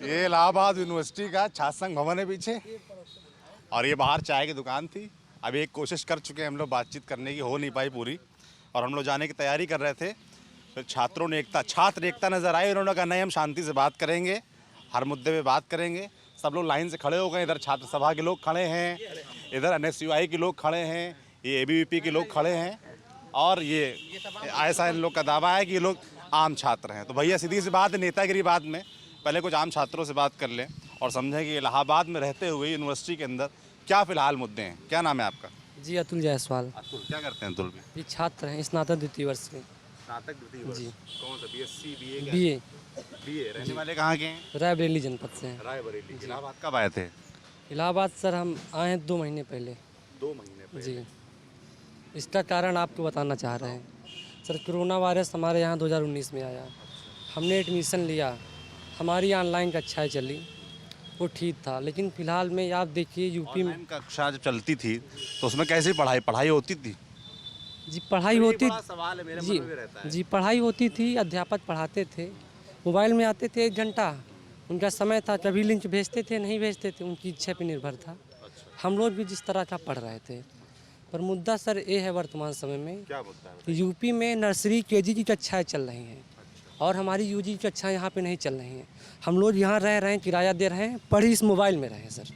ये इलाहाबाद यूनिवर्सिटी का छात्र संघ भवन है पीछे, और ये बाहर चाय की दुकान थी। अभी एक कोशिश कर चुके हैं हम लोग बातचीत करने की, हो नहीं पाई पूरी, और हम लोग जाने की तैयारी कर रहे थे। फिर छात्रों ने छात्र एकता नज़र आई। उन्होंने कहा नहीं, हम शांति से बात करेंगे, हर मुद्दे पे बात करेंगे। सब लोग लाइन से खड़े हो गए। इधर छात्र सभा के लोग खड़े हैं, इधर NSUI के लोग खड़े हैं, ये ABVP के लोग खड़े हैं, और ये ऐसा इन लोग का दावा है कि ये लोग आम छात्र हैं। तो भैया सीधी सी बात है, नेतागिरी बाद में, पहले कुछ आम छात्रों से बात कर लें और समझें कि इलाहाबाद में रहते हुए यूनिवर्सिटी के अंदर क्या फ़िलहाल मुद्दे हैं। क्या नाम है आपका? जी अतुल जायसवाल। अतुल, क्या करते हैं अतुल भी? ये छात्र हैं, स्नातक द्वितीय वर्ष के। स्नातक द्वितीय वर्ष? जी। कौन सा? BSc BA? BA। BA। रहने वाले कहाँ के हैं? रायबरेली जनपद से हैं। रायबरेली। इलाहाबाद कब आए थे? इलाहाबाद सर हम आए हैं 2 महीने पहले। 2 महीने पहले? जी। इसका कारण आपको बताना चाह रहे हैं सर। कोरोना वायरस हमारे यहाँ 2019 में आया। हमने एडमिशन लिया, हमारी ऑनलाइन कक्षाएँ चली, वो ठीक था। लेकिन फ़िलहाल में आप देखिए यूपी में ऑनलाइन कक्षा जब चलती थी तो उसमें कैसी पढ़ाई होती थी? जी पढ़ाई होती सवाल है मेरे मन जी में भी रहता है। जी पढ़ाई होती थी, अध्यापक पढ़ाते थे, मोबाइल में आते थे 1 घंटा, उनका समय था। कभी लिंक भेजते थे, नहीं भेजते थे, उनकी इच्छा पे निर्भर था। हम लोग भी जिस तरह का पढ़ रहे थे। पर मुद्दा सर ये है वर्तमान समय में, क्या मुद्दा है? कि यूपी में नर्सरी KG की कक्षाएँ चल रही हैं और हमारी UG की कक्षाएँ यहाँ पे नहीं चल रही हैं। हम लोग यहाँ रह रहे हैं, किराया दे रहे हैं, पढ़ इस मोबाइल में रहे हैं सर।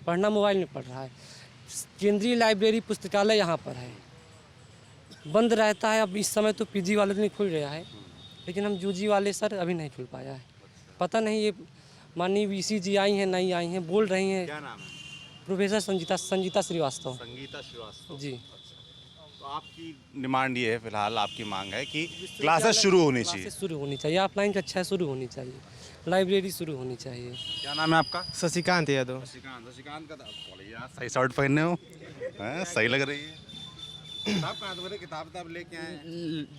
पढ़ना मोबाइल में पढ़ रहा है। केंद्रीय लाइब्रेरी पुस्तकालय यहाँ पर है, बंद रहता है। अब इस समय तो PG वाले नहीं खुल गया है, लेकिन हम UG वाले सर अभी नहीं खुल पाया है। पता नहीं ये माननीय VC जी आई हैं, नहीं आई हैं, बोल रही हैं। क्या नाम है? प्रोफेसर संगीता श्रीवास्तव। संगीता श्रीवास्तव जी। तो आपकी डिमांड ये है, फिलहाल आपकी मांग है कि क्लासेस शुरू होनी चाहिए? क्लासेस शुरू होनी चाहिए, ऑफलाइन कक्षाएँ शुरू होनी चाहिए, लाइब्रेरी शुरू होनी चाहिए। क्या नाम है आपका? शशिकांत यादव। शशिकांत का यार सही शर्ट पहने हो, हैं? सही लग रही है। किताब कहाँ से? किताब लेके आए?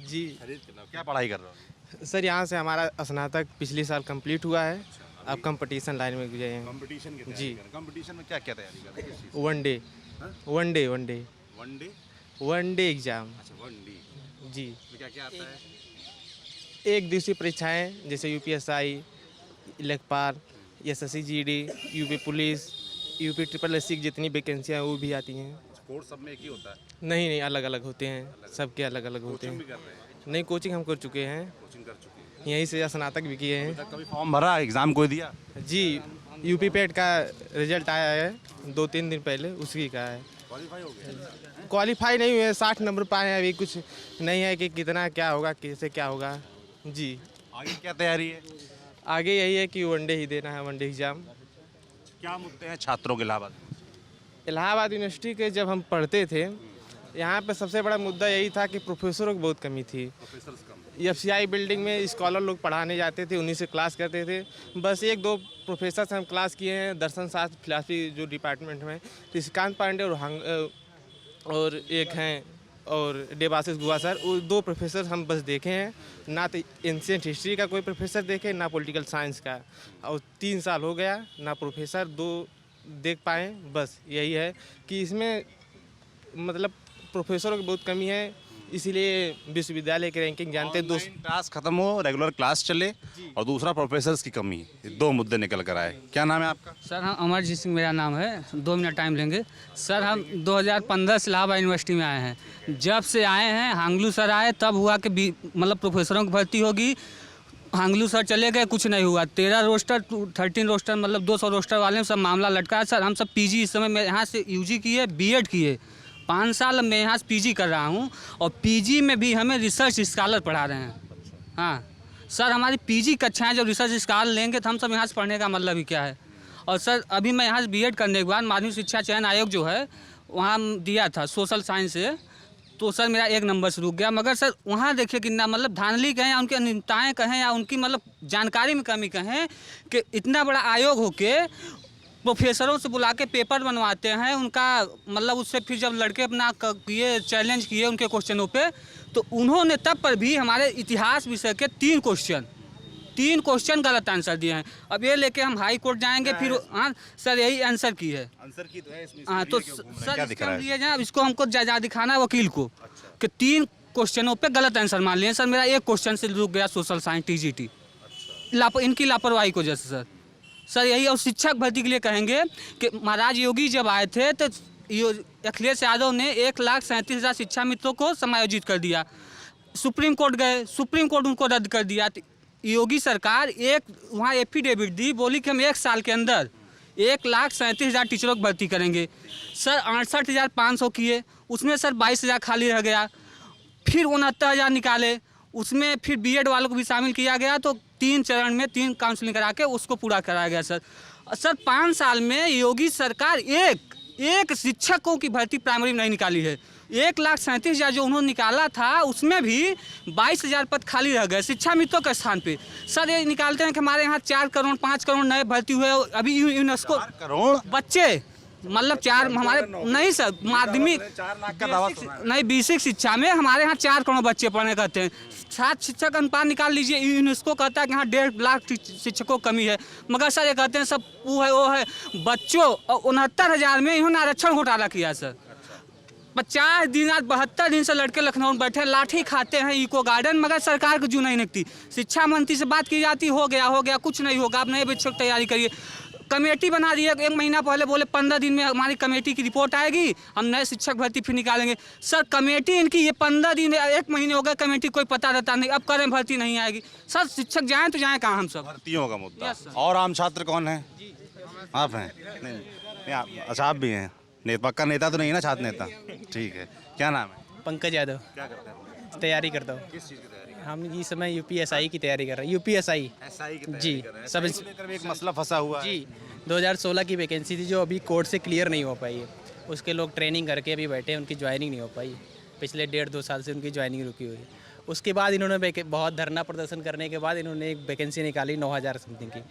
जी खरीद के लाओ। क्या पढ़ाई कर रहे हो? सर, यहाँ से हमारा स्नातक पिछले साल कंप्लीट हुआ है। अब कंपटीशन लाइन में गए हैं। कंपटीशन की जी। कंपटीशन में क्या क्या तैयारी कर रहे हैं? One day one day? One day exam. अच्छा, 1D। जी। तो क्या क्या आता है? 1 दिवसीय परीक्षाएं जैसे UPSI, लेखपाल, SSC GD, UP police, UP SSSC की जितनी वैकेंसियाँ वो भी आती हैं। कोर्स सब में एक ही होता है? नहीं, अलग अलग होते हैं, सबके अलग अलग होते कोचिंग भी हैं। कर रहे हैं? नहीं, कोचिंग हम कर चुके हैं, कोचिंग कर चुके हैं। यहीं से स्नातक भी किए हैं। कभी फॉर्म भरा, एग्जाम कोई दिया? जी, UP PET का रिजल्ट आया है 2-3 दिन पहले, उसी का है। क्वालिफाई हो गया? क्वालिफाई नहीं हुए, 60 नंबर पाए हैं। अभी कुछ नहीं है कि कितना क्या होगा, कैसे क्या होगा। जी। आगे क्या तैयारी है? आगे यही है कि वन डे ही देना है, वन डे एग्ज़ाम। क्या मुद्दे हैं छात्रों के? इलाहाबाद यूनिवर्सिटी के जब हम पढ़ते थे, यहाँ पे सबसे बड़ा मुद्दा यही था कि प्रोफेसरों की बहुत कमी थी। प्रोफेसर्स कम? FCI बिल्डिंग में स्कॉलर लोग पढ़ाने जाते थे, उन्हीं से क्लास करते थे। बस 1-2 प्रोफेसर से हम क्लास किए हैं, दर्शन शास्त्र फिलासफी जो डिपार्टमेंट में, ऋषिकांत पांडे और एक हैं और देवाशीष गुहा सर, वो 2 प्रोफेसर हम बस देखे हैं। ना तो एंशिएंट हिस्ट्री का कोई प्रोफेसर देखे, ना पॉलिटिकल साइंस का, और 3 साल हो गया ना प्रोफेसर 2 देख पाए। बस यही है कि इसमें मतलब प्रोफेसरों की बहुत कमी है, इसीलिए विश्वविद्यालय की रैंकिंग जानते हैं। क्लास खत्म हो, रेगुलर क्लास चले, और दूसरा प्रोफेसर्स की कमी। ये 2 मुद्दे निकल कर आए। क्या नाम है आपका? सर हम अमरजीत सिंह मेरा नाम है। 2 मिनट टाइम लेंगे सर। हम 2015 से इलाहाबाद यूनिवर्सिटी में आए हैं। जब से आए हैं, हांगलू सर आए तब हुआ कि मतलब प्रोफेसरों की भर्ती होगी। हांगलू सर चले गए, कुछ नहीं हुआ। 13 रोस्टर 13 रोस्टर मतलब 200 रोस्टर वाले में सब मामला लटका है सर। हम सब PG इस समय मैं यहाँ से UG किए, BEd किए, 5 साल मैं यहाँ से PG कर रहा हूँ, और PG में भी हमें रिसर्च स्कॉलर पढ़ा रहे हैं। हाँ सर, हमारी PG कक्षाएँ जब रिसर्च स्कॉलर लेंगे तो हम सब यहाँ से पढ़ने का मतलब ही क्या है। और सर अभी मैं यहाँ से BEd करने के बाद माध्यमिक शिक्षा चयन आयोग जो है वहाँ दिया था सोशल साइंस से, तो सर मेरा 1 नंबर से रुक गया। मगर सर वहाँ देखिए कितना मतलब धांधली कहें या उनकी अनियमितताएँ कहें या उनकी मतलब जानकारी में कमी कहें कि इतना बड़ा आयोग होके प्रोफेसरों से बुला के पेपर बनवाते हैं उनका, मतलब उससे फिर जब लड़के अपना किए चैलेंज किए उनके क्वेश्चनों पे, तो उन्होंने तब पर भी हमारे इतिहास विषय के 3 क्वेश्चन गलत आंसर दिए हैं। अब ये लेके हम हाई कोर्ट जाएंगे फिर। हाँ सर, यही आंसर की है। आंसर की तो है इसमें। हाँ तो सर इसका लिए जाए, अब इसको हमको जा दिखाना है वकील को। अच्छा। कि 3 क्वेश्चनों पे गलत आंसर मान लिए सर। मेरा 1 क्वेश्चन से रुक गया सोशल साइंस TGT। इनकी लापरवाही की वजह से सर। सर यही, और शिक्षक भर्ती के लिए कहेंगे कि महाराज योगी जब आए थे तो अखिलेश यादव ने 1,37,000 शिक्षा मित्रों को समायोजित कर दिया। सुप्रीम कोर्ट गए, सुप्रीम कोर्ट उनको रद्द कर दिया। योगी सरकार एक वहाँ एफिडेविट दी, बोली कि हम 1 साल के अंदर 1,37,000 टीचरों की भर्ती करेंगे। सर 68,500 किए, उसमें सर 22,000 खाली रह गया। फिर 69,000 निकाले, उसमें फिर बीएड वालों को भी शामिल किया गया। तो 3 चरण में 3 काउंसलिंग करा के उसको पूरा कराया गया। सर 5 साल में योगी सरकार एक शिक्षकों की भर्ती प्राइमरी में नहीं निकाली है। 1,37,000 जो उन्होंने निकाला था उसमें भी 22,000 पद खाली रह गए शिक्षा मित्रों के स्थान पे। सर ये निकालते हैं कि हमारे यहाँ 4 करोड़ 5 करोड़ नए भर्ती हुए। अभी यूनेस्को करोड़ बच्चे, मतलब 4 हमारे नहीं सर, माध्यमिक 4 लाख का दावा सुना है। नहीं, बेसिक शिक्षा में हमारे यहाँ 4 करोड़ बच्चे पढ़ने कहते हैं। 7 शिक्षक अनुपात निकाल लीजिए, यूनेस्को कहता है कि यहाँ 1.5 लाख शिक्षकों की कमी है। मगर सर ये कहते हैं सब वो है बच्चों, और 69,000 में इन्होंने आरक्षण घोटाला किया सर। 50 दिन आज 72 दिन से लड़के लखनऊ में बैठे लाठी खाते हैं इको गार्डन, मगर सरकार को जू नहीं निकती। शिक्षा मंत्री से बात की जाती, हो गया कुछ नहीं होगा, आप नए बच्चों की तैयारी करिए। कमेटी बना दी है, 1 महीना पहले बोले 15 दिन में हमारी कमेटी की रिपोर्ट आएगी, हम नए शिक्षक भर्ती फिर निकालेंगे। सर कमेटी इनकी ये 15 दिन 1 महीने हो गए, कमेटी कोई पता रहता नहीं, अब करें भर्ती नहीं आएगी। सर शिक्षक जाएँ तो जाएँ कहाँ हम सब? भर्तियों का मुद्दा। Yes, sir. और आम छात्र कौन है? आप हैं? नहीं अच्छा, आप भी हैं। पक्का नेता तो नहीं है ना, छात्र नेता? ठीक है, क्या नाम है? पंकज यादव। क्या करते हैं? तैयारी करता हूँ। किस चीज़ की तैयारी? हम इस समय यूपीएसआई की तैयारी कर रहे हैं। यूपीएसआई एसआई की जी, तैयारी कर रहे हैं। सब SI को लेकर भी एक मसला फंसा हुआ है। जी 2016 की वैकेंसी थी जो अभी कोर्ट से क्लियर नहीं हो पाई है। उसके लोग ट्रेनिंग करके अभी बैठे हैं, उनकी ज्वाइनिंग नहीं हो पाई। पिछले 1.5-2 साल से उनकी ज्वाइनिंग रुकी हुई है। उसके बाद इन्होंने बहुत धरना प्रदर्शन करने के बाद इन्होंने एक वैकेंसी निकाली 9,000 समथिंग की।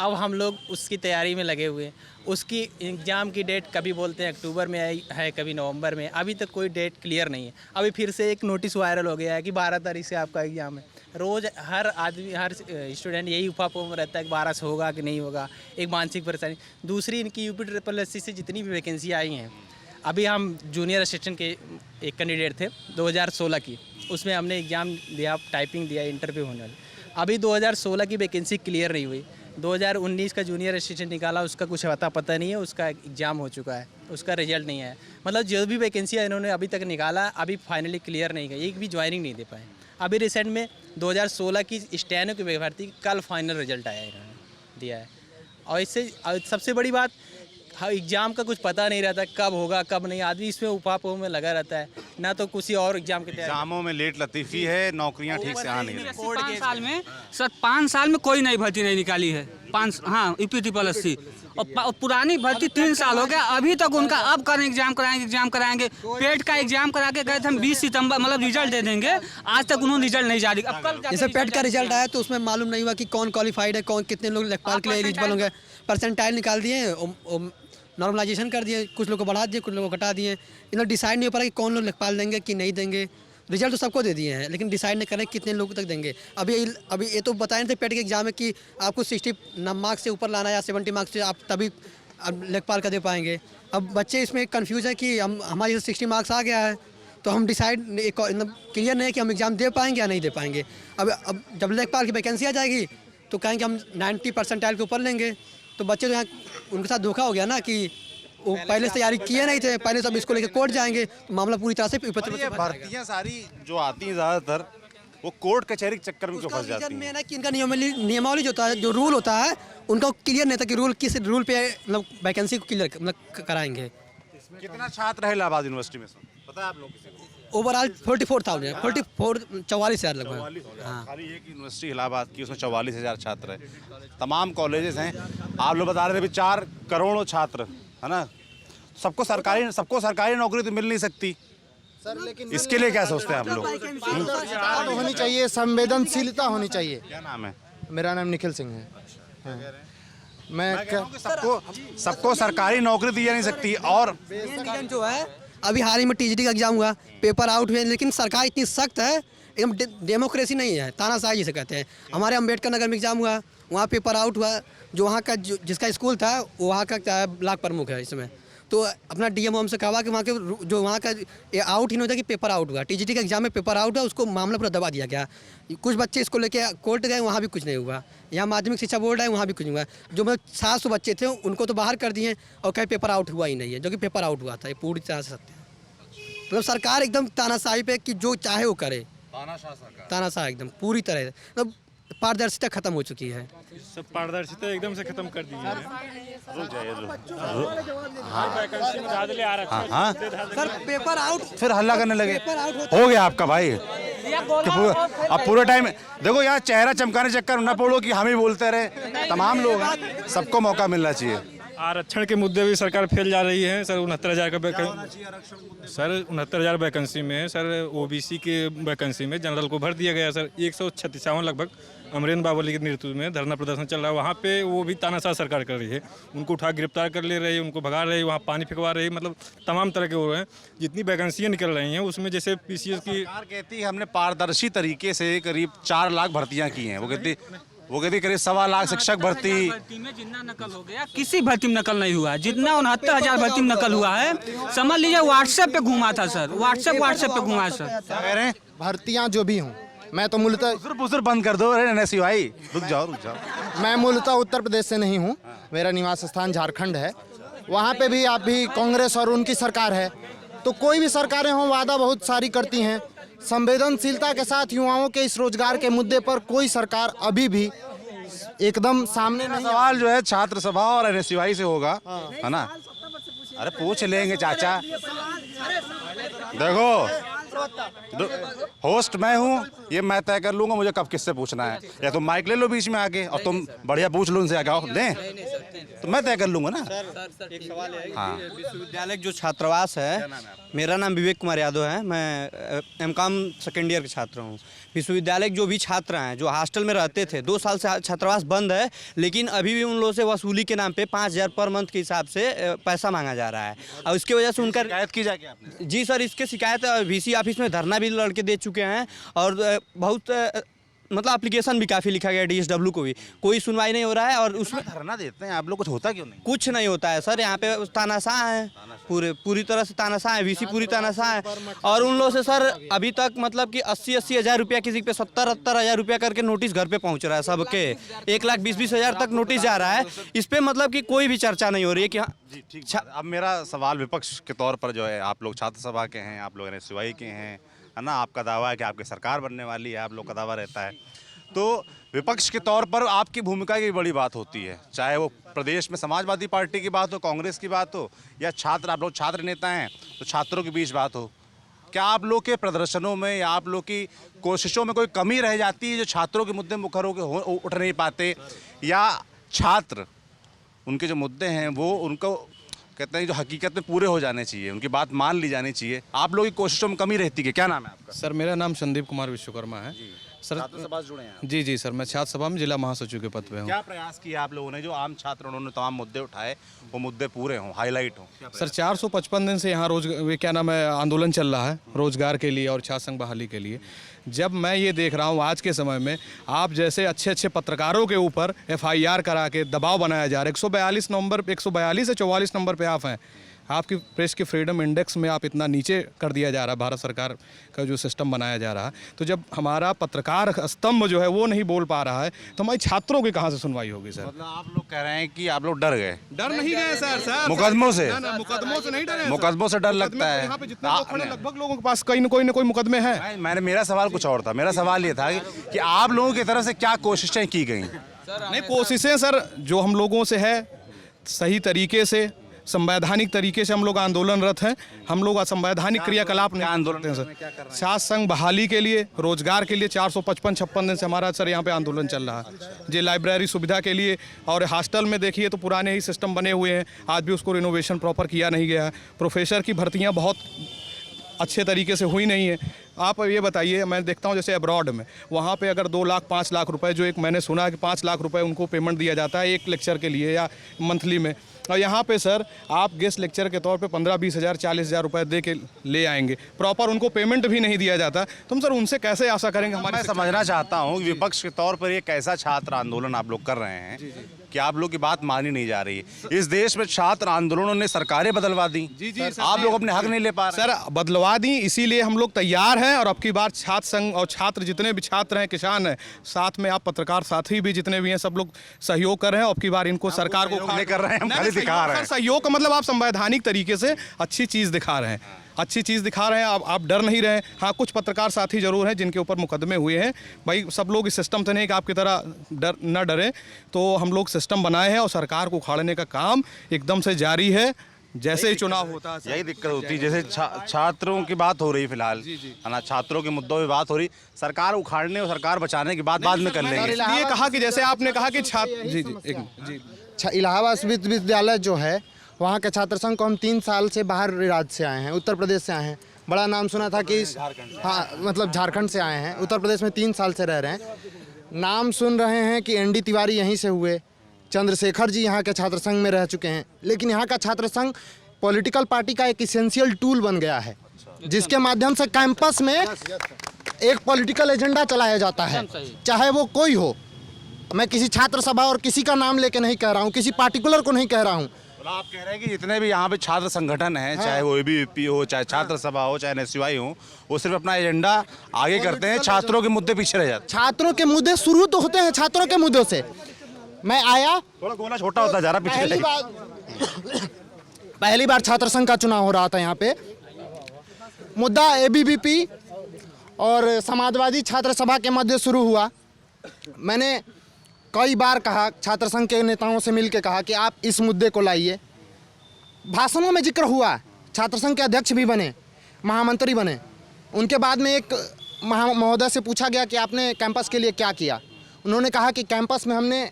अब हम लोग उसकी तैयारी में लगे हुए हैं। उसकी एग्ज़ाम की डेट कभी बोलते हैं अक्टूबर में आई है, कभी नवंबर में, अभी तक कोई डेट क्लियर नहीं है। अभी फिर से एक नोटिस वायरल हो गया है कि 12 तारीख से आपका एग्ज़ाम है। रोज़ हर आदमी, हर स्टूडेंट यही उपापों में रहता है कि 12 से होगा कि नहीं होगा, एक मानसिक परेशानी। दूसरी इनकी UPSSC से जितनी भी वैकेंसी आई हैं, अभी हम जूनियर असिस्टेंट के एक कैंडिडेट थे 2016 की, उसमें हमने एग्ज़ाम दिया, टाइपिंग दिया, इंटरव्यू होने वाली। अभी 2016 की वैकेंसी क्लियर नहीं हुई। 2019 का जूनियर असिस्टेंट निकाला, उसका कुछ पता नहीं है, उसका एग्ज़ाम हो चुका है, उसका रिजल्ट नहीं आया। मतलब जो भी वैकेंसी है इन्होंने अभी तक निकाला, अभी फाइनली क्लियर नहीं गई, एक भी ज्वाइनिंग नहीं दे पाए। अभी रिसेंट में 2016 की स्टेनो की भर्ती कल फाइनल रिजल्ट आया, इन्होंने दिया है। और इससे सबसे बड़ी बात, एग्ज़ाम का कुछ पता नहीं रहता कब होगा कब नहीं। आदमी इसमें उपापों में लगा रहता है, ना तो किसी और एग्ज़ाम के तैयारी। एग्जामों में लेट लतीफ़ी है, नौकरियां ठीक से आ नहीं रही। 5 साल में सर 5 साल में कोई नई भर्ती नहीं निकाली है। 5 हाँ UPSSC और पुरानी भर्ती 3 साल हो गया, अभी तक उनका अब करें एग्जाम कराएंगे। पेट का एग्जाम करा के गए थे हम 20 सितंबर, मतलब रिजल्ट दे देंगे, आज तक उन्होंने रिजल्ट नहीं जारी। अब कल जैसे पेट का रिजल्ट आया तो उसमें मालूम नहीं हुआ कि कौन क्वालिफाइड है, कौन कितने लोग लेखपाल के लिए एलिजिबल होंगे। परसेंटाइल निकाल दिए, नॉर्मलाइजेशन कर दिए, कुछ लोग को बढ़ा दिए, कुछ लोगों को घटा दिए। इन्होंने डिसाइड नहीं हो पा रहा कि कौन लोग लेखपाल देंगे कि नहीं देंगे। रिजल्ट तो सबको दे दिए हैं, लेकिन डिसाइड नहीं करें कितने लोगों तक देंगे। अभी ये तो बताए थे पेट के एग्जाम में कि आपको 60 मार्क्स से ऊपर लाना है या 70 मार्क्स से आप तभी लेखपाल का दे पाएंगे। अब बच्चे इसमें कन्फ्यूज है कि हमारे 60 मार्क्स आ गया है तो हम डिसाइड क्लियर नहीं है कि हम एग्ज़ाम दे पाएंगे या नहीं दे पाएंगे। अब जब लेखपाल की वैकेंसी आ जाएगी तो कहेंगे हम 90 परसेंटाइल के ऊपर लेंगे। तो बच्चे तो यहाँ उनके साथ धोखा हो गया ना कि वो पहले से तैयारी किए नहीं थे, पहले सब इसको लेकर कोर्ट जाएंगे तो मामला पूरी तरह से ये भर्तियां सारी जो आती हैं ज़्यादातर वो कोर्ट कचहरी के चक्कर में क्यों फंस जाती हैं? है कि इनका नियमावली जो होता है, जो रूल होता है उनका क्लियर नहीं था कि रूल किस रूल पे मतलब वैकेंसी को क्लियर मतलब कराएंगे। कितना छात्र है इलाहाबाद यूनिवर्सिटी में? पता है आप लोग किसी को? ओवरऑल 44,000 लगभग। हाँ, खाली एक यूनिवर्सिटी इलाहाबाद की, उसमें 44,000 छात्र है। तमाम कॉलेजेस हैं। आप लोग बता रहे थे भी 4 करोड़ छात्र है ना, सबको सरकारी नौकरी तो मिल नहीं सकती। सर लेकिन इसके लिए क्या सोचते हैं आप लोग? तो होनी चाहिए, संवेदनशीलता होनी चाहिए। क्या नाम है? मेरा नाम निखिल सिंह है। हाँ। मैं सबको सरकारी नौकरी दी जा नहीं सकती। और रीजन जो है, अभी हाल ही में TGT का एग्जाम हुआ, पेपर आउट हुए, लेकिन सरकार इतनी सख्त है, एकदम डेमोक्रेसी नहीं है, तानाशाही जिसे कहते हैं। हमारे अम्बेडकर नगर में एग्जाम हुआ, वहाँ पेपर आउट हुआ, जो वहाँ का जिसका स्कूल था वहाँ का ब्लॉक प्रमुख है इसमें, तो अपना डीएमओ हमसे कहा कि वहाँ के जो वहाँ का आउट ही नहीं होता कि पेपर आउट हुआ, टीजीटी का एग्जाम में पेपर आउट हुआ, उसको मामला पूरा दबा दिया गया। कुछ बच्चे इसको लेके कोर्ट गए, वहाँ भी कुछ नहीं हुआ। यहाँ माध्यमिक शिक्षा बोर्ड है, वहाँ भी कुछ नहीं हुआ। जो मतलब 700 बच्चे थे उनको तो बाहर कर दिए और कहीं पेपर आउट हुआ ही नहीं है, जो कि पेपर आउट हुआ था। ये पूरी तरह से सत्य है। मतलब सरकार एकदम तानाशाही पे कि जो चाहे वो करे, तानाशाह एकदम पूरी तरह से, मतलब पारदर्शिता खत्म हो चुकी है। सब पारदर्शिता एकदम से खत्म कर दी है। हाँ सर पेपर आउट, फिर हल्ला करने लगे, हो गया आपका भाई। अब पूरे टाइम देखो यहाँ चेहरा चमकाने चक्कर न पड़ो कि हम ही बोलते रहे, तमाम लोग हैं, सबको मौका मिलना चाहिए। आरक्षण के मुद्दे भी सरकार फेल जा रही है सर। 69,000 का सर 69,000 वैकेंसी में सर ओबीसी के वैकेंसी में जनरल को भर दिया गया सर। 136 लगभग अमरेंद्र बावली के नेतृत्व में धरना प्रदर्शन चल रहा है। वहाँ पे वो भी तानाशाह सरकार कर रही है, उनको उठा गिरफ्तार कर ले रही है, उनको भगा रही है, वहाँ पानी फेंकवा रही है, मतलब तमाम तरह के हो रहे हैं। जितनी वैकेंसियाँ निकल रही हैं उसमें जैसे पीसीएस की सरकार कहती है हमने पारदर्शी तरीके से करीब 4 लाख भर्तियाँ की हैं। वो कहती करीब 1.25 लाख शिक्षक भर्ती में जितना नकल हो गया, किसी भर्ती में नकल नहीं हुआ। जितना 69,000 भर्ती में नकल हुआ है, समझ लीजिए व्हाट्सएप पे घुमा था सर, व्हाट्सएप पे घुमा सर। क्या कह रहे हैं? भर्तियाँ जो भी हों, मैं तो मूलतः बुजुर्ग बंद कर दो। अरे NSU भाई रुक जाओ। मैं मूलतः उत्तर प्रदेश से नहीं हूँ, मेरा निवास स्थान झारखंड है। वहाँ पे भी आप भी कांग्रेस और उनकी सरकार है, तो कोई भी सरकारें हों वादा बहुत सारी करती हैं। संवेदनशीलता के साथ युवाओं के इस रोजगार के मुद्दे पर कोई सरकार अभी भी एकदम सामने नहीं। सवाल जो है छात्र सभा और NSU से होगा, है ना? अरे पूछ लेंगे चाचा। देखो होस्ट मैं हूँ, ये मैं तय कर लूंगा मुझे कब किससे पूछना है। या तुम माइक ले लो बीच में आके और तुम बढ़िया पूछ लो उनसे, आगे दें तो मैं तय कर लूंगा ना। एक सवाल है हाँ। विश्वविद्यालय जो छात्रावास है, मेरा नाम विवेक कुमार यादव है, मैं एमकॉम सेकेंड ईयर का छात्र हूँ। विश्वविद्यालय जो भी छात्र हैं जो हॉस्टल में रहते थे, 2 साल से छात्रावास बंद है, लेकिन अभी भी उन लोगों से वसूली के नाम पे 5,000 पर मंथ के हिसाब से पैसा मांगा जा रहा है और इसकी वजह से उनका शिकायत की जाए क्या आपने? जी सर, इसके शिकायत VC ऑफिस में धरना भी लड़के दे चुके हैं और बहुत मतलब एप्लीकेशन भी काफ़ी लिखा गया DSW को भी, कोई सुनवाई नहीं हो रहा है। और उसमें धरना देते हैं आप लोग, कुछ होता क्यों नहीं? कुछ नहीं होता है सर, यहाँ पे तानाशाह है, पूरी तरह से तानाशाह है, VC पूरी तानाशाह है। और उन लोगों से सर अभी तक मतलब कि 80-80 हज़ार रुपया, किसी पे 70-70 हज़ार रुपया करके नोटिस घर पे पहुँच रहा है सबके। 1,20,20 हज़ार तक नोटिस जा रहा है, इस पर मतलब कि कोई भी चर्चा नहीं हो रही है कि जी ठीक। अब मेरा सवाल विपक्ष के तौर पर जो है, आप लोग छात्र सभा के हैं, आप लोग NSU के हैं, है ना? आपका दावा है कि आपकी सरकार बनने वाली है, आप लोग का दावा रहता है। तो विपक्ष के तौर पर आपकी भूमिका की बड़ी बात होती है, चाहे वो प्रदेश में समाजवादी पार्टी की बात हो, कांग्रेस की बात हो, या छात्र, आप लोग छात्र नेता हैं तो छात्रों के बीच बात हो। क्या आप लोग के प्रदर्शनों में या आप लोग की कोशिशों में कोई कमी रह जाती है जो छात्रों के मुद्दे मुखर होकर उठ नहीं पाते, या छात्र उनके जो मुद्दे हैं वो उनको कहते हैं जो हकीकत में पूरे हो जाने चाहिए, उनकी बात मान ली जानी चाहिए, आप लोगों की कोशिशों में कमी रहती है? क्या नाम है आपका? सर मेरा नाम संदीप कुमार विश्वकर्मा है सर। छात्र सभा से जुड़े हैं? जी सर, मैं छात्र सभा में जिला महासचिव के पद पे हूँ। क्या प्रयास किया आप लोगों ने, जो आम छात्र उन्होंने तमाम मुद्दे उठाए वो मुद्दे पूरे हों, हाईलाइट हों? सर 455 दिन से यहाँ क्या नाम है आंदोलन चल रहा है रोजगार के लिए और छात्र संघ बहाली के लिए। जब मैं ये देख रहा हूँ आज के समय में आप जैसे अच्छे पत्रकारों के ऊपर FIR करा के दबाव बनाया जा रहा है। 142 से 44 नंबर पे आप हैं, आपकी प्रेस की फ्रीडम इंडेक्स में आप इतना नीचे कर दिया जा रहा है, भारत सरकार का जो सिस्टम बनाया जा रहा है। तो जब हमारा पत्रकार स्तंभ जो है वो नहीं बोल पा रहा है तो हमारी छात्रों की कहाँ से सुनवाई होगी सर? मतलब आप लोग कह रहे हैं कि आप लोग डर गए? डर नहीं गए सर मुकदमों से? मुकदमों से नहीं डरे, मुकदमों से डर लगता है। यहाँ पे जितने लोग खड़े लगभग लोगों के पास कोई न कोई मुकदमे हैं। मेरा सवाल कुछ और था। मेरा सवाल ये था कि आप लोगों की तरफ से क्या कोशिशें की गई? नहीं, कोशिशें सर जो हम लोगों से है सही तरीके से संवैधानिक तरीके से हम लोग आंदोलनरत हैं। हम लोग असंवैधानिक क्रियाकलाप नहीं आंदोलन करते हैं सर। छात्र संघ बहाली के लिए, रोजगार के लिए 455-56 दिन से हमारा सर यहाँ पे आंदोलन चल रहा है। जी लाइब्रेरी सुविधा के लिए, और हॉस्टल में देखिए तो पुराने ही सिस्टम बने हुए हैं, आज भी उसको रिनोवेशन प्रॉपर किया नहीं गया है। प्रोफेसर की भर्तियाँ बहुत अच्छे तरीके से हुई नहीं है। आप ये बताइए, मैं देखता हूँ जैसे अब्रॉड में वहाँ पे अगर 2 लाख 5 लाख रुपए, जो एक मैंने सुना कि 5 लाख रुपए उनको पेमेंट दिया जाता है एक लेक्चर के लिए या मंथली में, और यहाँ पे सर आप गेस्ट लेक्चर के तौर पे 15-20 हज़ार 40 हज़ार रुपये दे के ले आएंगे, प्रॉपर उनको पेमेंट भी नहीं दिया जाता। तुम सर उनसे कैसे आशा करेंगे? मैं समझना चाहता हूँ विपक्ष के तौर पर ये कैसा छात्र आंदोलन आप लोग कर रहे हैं कि आप लोग की बात मानी नहीं जा रही है। इस देश में छात्र आंदोलनों ने सरकारें बदलवा दी। जी जी आप लोग अपने हक नहीं ले पा रहे। सर बदलवा दी, इसीलिए हम लोग तैयार हैं। और अब की बार छात्र संघ और छात्र जितने भी छात्र हैं, किसान हैं, साथ में आप पत्रकार साथी भी जितने भी हैं, सब लोग सहयोग कर रहे हैं। अब की बार इनको सरकार को नहीं कर रहे हैं, हम खाली दिखा रहे हैं। सहयोग का मतलब आप संवैधानिक तरीके से अच्छी चीज़ दिखा रहे हैं, अच्छी चीज़ दिखा रहे हैं। आप डर नहीं रहे। हाँ, कुछ पत्रकार साथी जरूर हैं जिनके ऊपर मुकदमे हुए हैं। भाई सब लोग इस सिस्टम से नहीं कि आपकी तरह न डरें। तो हम लोग सिस्टम बनाए हैं और सरकार को उखाड़ने का काम एकदम से जारी है। जैसे ही चुनाव होता है यही दिक्कत होती है। जैसे छात्रों की बात हो रही फिलहाल, है ना, छात्रों के मुद्दों पे बात हो रही, सरकार उखाड़ने और सरकार बचाने की बात बाद में कर लेंगे। इसलिए कहा कि जैसे आपने कहा कि छात्र जी इलाहाबाद विश्वविद्यालय जो है, वहाँ के छात्र संघ को हम 3 साल से बाहर राज्य से आए हैं, उत्तर प्रदेश से आए हैं। बड़ा नाम सुना था कि हाँ, मतलब झारखंड से आए हैं, उत्तर प्रदेश में 3 साल से रह रहे हैं। नाम सुन रहे हैं कि ND तिवारी यहीं से हुए, चंद्रशेखर जी यहाँ के छात्र संघ में रह चुके हैं। लेकिन यहाँ का छात्र संघ पॉलिटिकल पार्टी का एक इसेंशियल टूल बन गया है, जिसके माध्यम से कैंपस में एक पॉलिटिकल एजेंडा चलाया जाता है, चाहे वो कोई हो। मैं किसी छात्र सभा और किसी का नाम लेके नहीं कह रहा हूँ, किसी पार्टिकुलर को नहीं कह रहा हूँ। आप कह रहे हैं कि जितने भी यहाँ पे छात्र संगठन हैं, चाहे वो ABVP हो, चाहे छात्र सभा हो, चाहे NSUI हो, वो सिर्फ अपना एजेंडा आगे करते हैं, छात्रों के मुद्दे पीछे रह जाते हैं। छात्रों के मुद्दे शुरू तो होते हैं छात्रों के मुद्दों से। मैं आया, थोड़ा गोला छोटा होता जा रहा पीछे। पहली बार छात्र संघ का चुनाव हो रहा था यहाँ पे। मुद्दा ABVP और समाजवादी छात्र सभा के मध्य शुरू हुआ। मैंने कई बार कहा, छात्र संघ के नेताओं से मिलकर कहा कि आप इस मुद्दे को लाइए। भाषणों में जिक्र हुआ, छात्र संघ के अध्यक्ष भी बने, महामंत्री बने। उनके बाद में एक महोदय से पूछा गया कि आपने कैंपस के लिए क्या किया। उन्होंने कहा कि कैंपस में हमने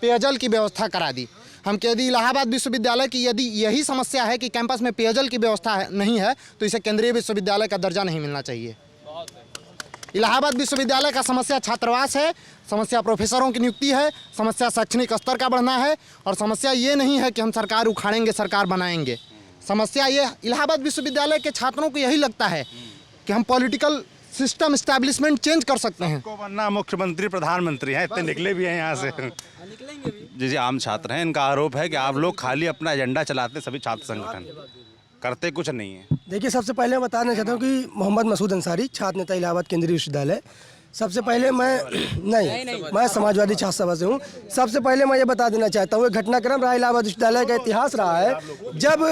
पेयजल की व्यवस्था करा दी। हम कह दी इलाहाबाद विश्वविद्यालय की यदि यही समस्या है कि कैंपस में पेयजल की व्यवस्था नहीं है, तो इसे केंद्रीय विश्वविद्यालय का दर्जा नहीं मिलना चाहिए। इलाहाबाद विश्वविद्यालय का समस्या छात्रावास है, समस्या प्रोफेसरों की नियुक्ति है, समस्या शैक्षणिक स्तर का बढ़ना है, और समस्या ये नहीं है कि हम सरकार उखाड़ेंगे, सरकार बनाएंगे। समस्या ये इलाहाबाद विश्वविद्यालय के छात्रों को यही लगता है कि हम पॉलिटिकल सिस्टम एस्टैब्लिशमेंट चेंज कर सकते हैं। को बनना मुख्यमंत्री प्रधानमंत्री हैं, इतने निकले भी हैं यहाँ से। जी आम छात्र हैं, इनका आरोप है कि आप लोग खाली अपना एजेंडा चलाते, सभी छात्र संगठन करते कुछ नहीं है। देखिए, सबसे पहले मैं बताना चाहता हूँ कि मोहम्मद मसूद अंसारी, छात्र नेता इलाहाबाद केंद्रीय विश्वविद्यालय। सबसे पहले मैं समाजवादी छात्र सभा से हूँ। सबसे पहले मैं ये बता देना चाहता हूँ, घटनाक्रम रहा इलाहाबाद विश्वविद्यालय का इतिहास रहा है। जब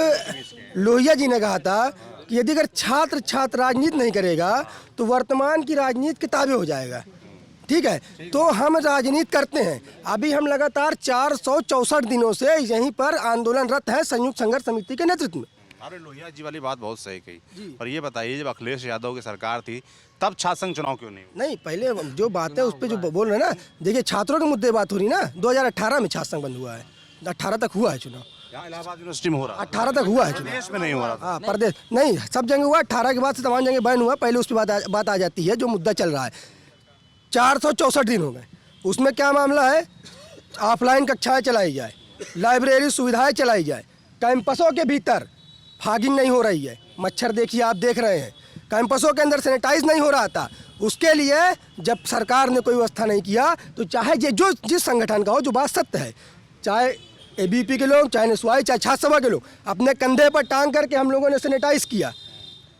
लोहिया जी ने कहा था कि यदि अगर छात्र राजनीति नहीं करेगा तो वर्तमान की राजनीति किताबें हो जाएगा। ठीक है, तो हम राजनीति करते हैं। अभी हम लगातार 464 दिनों से यहीं पर आंदोलनरत हैं, संयुक्त संघर्ष समिति के नेतृत्व में। अरे लोहिया जी वाली बात बहुत सही कही। और ये बताइए, जब अखिलेश यादव की सरकार थी तब छात्र संघ चुनाव क्यों नहीं? पहले जो बात है उस पर जो बोल रहे हैं ना, देखिए छात्रों के मुद्दे बात हो रही ना। 2018 में छात्र संघ बंद हुआ है, 18 तक हुआ है चुनाव। इलाहाबाद यूनिवर्सिटी में हो रहा, 18 तक हुआ है चुनाव। प्रदेश में नहीं हो रहा। हाँ, प्रदेश नहीं, सब जगह हुआ। 18 के बाद से तमाम जगह बैन हुआ। पहले उस पर बात आ जाती है जो मुद्दा चल रहा है। 464 दिन हो गए। उसमें क्या मामला है? ऑफलाइन कक्षाएं चलाई जाए, लाइब्रेरी सुविधाएं चलाई जाए, कैंपसों के भीतर फॉगिंग नहीं हो रही है। मच्छर देखिए, आप देख रहे हैं, कैंपसों के अंदर सैनिटाइज नहीं हो रहा था। उसके लिए जब सरकार ने कोई व्यवस्था नहीं किया, तो चाहे जो जिस संगठन का हो, जो बात सत्य है, चाहे ABVP के लोग, चाहे NSUI, चाहे छात्र सभा के लोग, अपने कंधे पर टांग करके हम लोगों ने सैनिटाइज किया,